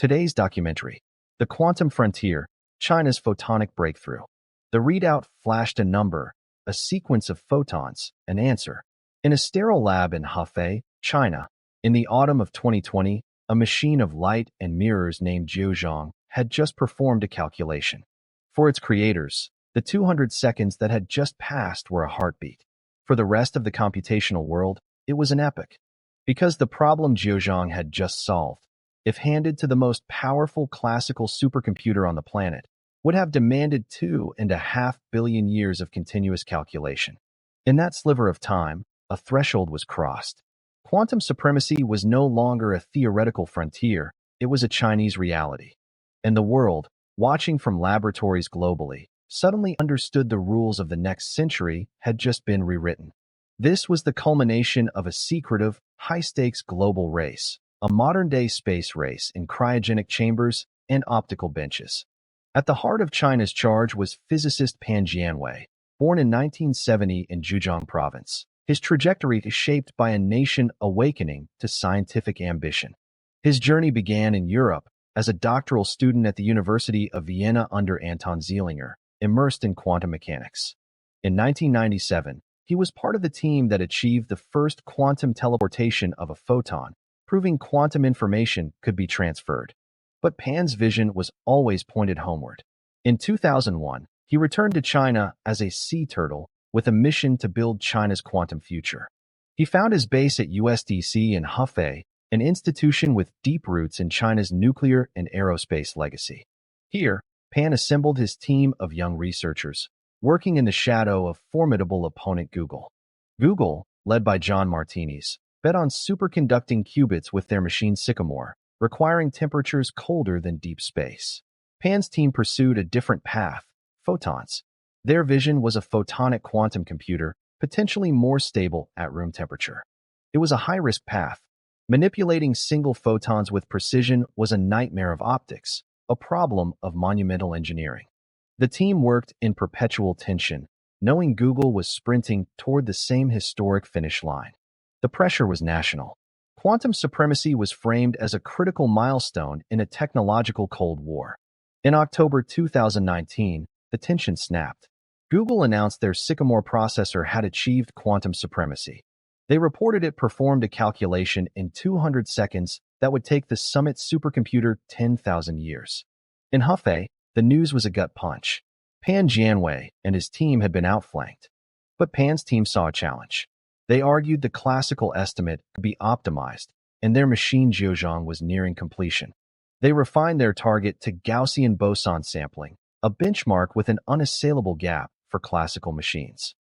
Today's documentary, The Quantum Frontier, China's Photonic Breakthrough. The readout flashed a number, a sequence of photons, an answer. In a sterile lab in Hefei, China, in the autumn of 2020, a machine of light and mirrors named Jiuzhang had just performed a calculation. For its creators, the 200 seconds that had just passed were a heartbeat. For the rest of the computational world, it was an epic. Because the problem Jiuzhang had just solved, if handed to the most powerful classical supercomputer on the planet, would have demanded 2.5 billion years of continuous calculation. In that sliver of time, a threshold was crossed. Quantum supremacy was no longer a theoretical frontier, it was a Chinese reality. And the world, watching from laboratories globally, suddenly understood the rules of the next century had just been rewritten. This was the culmination of a secretive, high-stakes global race, a modern-day space race in cryogenic chambers and optical benches. At the heart of China's charge was physicist Pan Jianwei, born in 1970 in Jiuzhang province. His trajectory is shaped by a nation awakening to scientific ambition. His journey began in Europe as a doctoral student at the University of Vienna under Anton Zeilinger, immersed in quantum mechanics. In 1997, he was part of the team that achieved the first quantum teleportation of a photon, proving quantum information could be transferred. But Pan's vision was always pointed homeward. In 2001, he returned to China as a sea turtle with a mission to build China's quantum future. He found his base at USDC in Hefei, an institution with deep roots in China's nuclear and aerospace legacy. Here, Pan assembled his team of young researchers, working in the shadow of formidable opponent Google. Google, led by John Martinis, bet on superconducting qubits with their machine Sycamore, requiring temperatures colder than deep space. Pan's team pursued a different path, photons. Their vision was a photonic quantum computer, potentially more stable at room temperature. It was a high-risk path. Manipulating single photons with precision was a nightmare of optics, a problem of monumental engineering. The team worked in perpetual tension, knowing Google was sprinting toward the same historic finish line. The pressure was national. Quantum supremacy was framed as a critical milestone in a technological Cold War. In October 2019, the tension snapped. Google announced their Sycamore processor had achieved quantum supremacy. They reported it performed a calculation in 200 seconds that would take the Summit supercomputer 10,000 years. In Hefei, the news was a gut punch. Pan Jianwei and his team had been outflanked. But Pan's team saw a challenge. They argued the classical estimate could be optimized, and their machine Jiuzhang was nearing completion. They refined their target to Gaussian boson sampling, a benchmark with an unassailable gap for classical machines.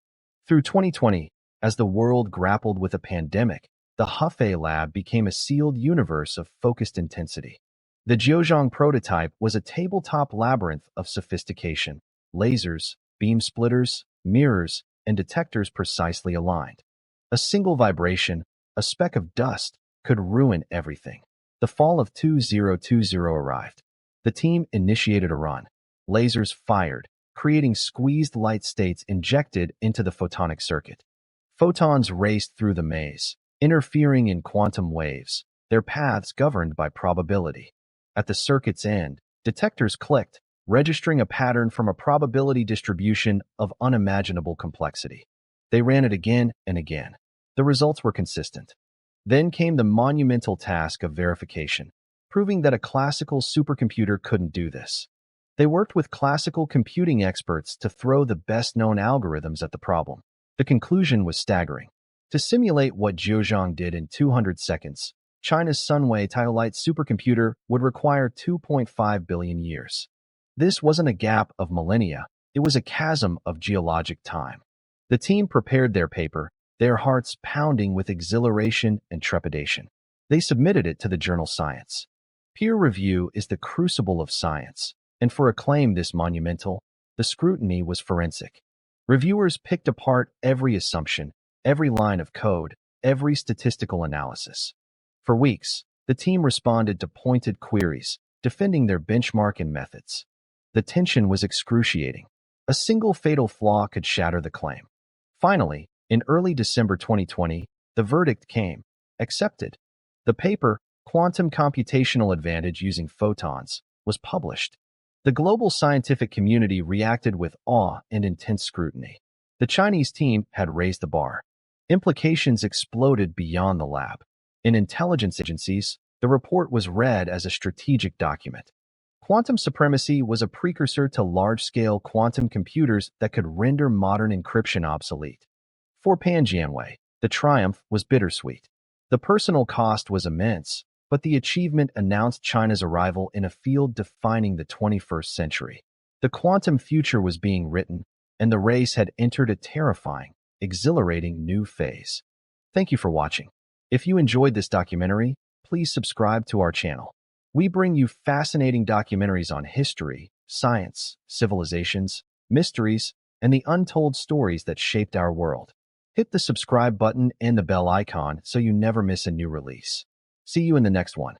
Through 2020, as the world grappled with a pandemic, the Hefei lab became a sealed universe of focused intensity. The Jiuzhang prototype was a tabletop labyrinth of sophistication, lasers, beam splitters, mirrors, and detectors precisely aligned. A single vibration, a speck of dust, could ruin everything. The fall of 2020 arrived. The team initiated a run. Lasers fired, creating squeezed light states injected into the photonic circuit. Photons raced through the maze, interfering in quantum waves, their paths governed by probability. At the circuit's end, detectors clicked, registering a pattern from a probability distribution of unimaginable complexity. They ran it again and again. The results were consistent. Then came the monumental task of verification, proving that a classical supercomputer couldn't do this. They worked with classical computing experts to throw the best-known algorithms at the problem. The conclusion was staggering. To simulate what Jiuzhang did in 200 seconds, China's Sunway Tiolite supercomputer would require 2.5 billion years. This wasn't a gap of millennia, it was a chasm of geologic time. The team prepared their paper, their hearts pounding with exhilaration and trepidation. They submitted it to the journal Science. Peer review is the crucible of science, and for a claim this monumental, the scrutiny was forensic. Reviewers picked apart every assumption, every line of code, every statistical analysis. For weeks, the team responded to pointed queries, defending their benchmark and methods. The tension was excruciating. A single fatal flaw could shatter the claim. Finally, in early December 2020, the verdict came. Accepted. The paper, Quantum Computational Advantage Using Photons, was published. The global scientific community reacted with awe and intense scrutiny. The Chinese team had raised the bar. Implications exploded beyond the lab. In intelligence agencies, the report was read as a strategic document. Quantum supremacy was a precursor to large-scale quantum computers that could render modern encryption obsolete. For Pan Jianwei, the triumph was bittersweet. The personal cost was immense, but the achievement announced China's arrival in a field defining the 21st century. The quantum future was being written, and the race had entered a terrifying, exhilarating new phase. Thank you for watching. If you enjoyed this documentary, please subscribe to our channel. We bring you fascinating documentaries on history, science, civilizations, mysteries, and the untold stories that shaped our world. Hit the subscribe button and the bell icon so you never miss a new release. See you in the next one.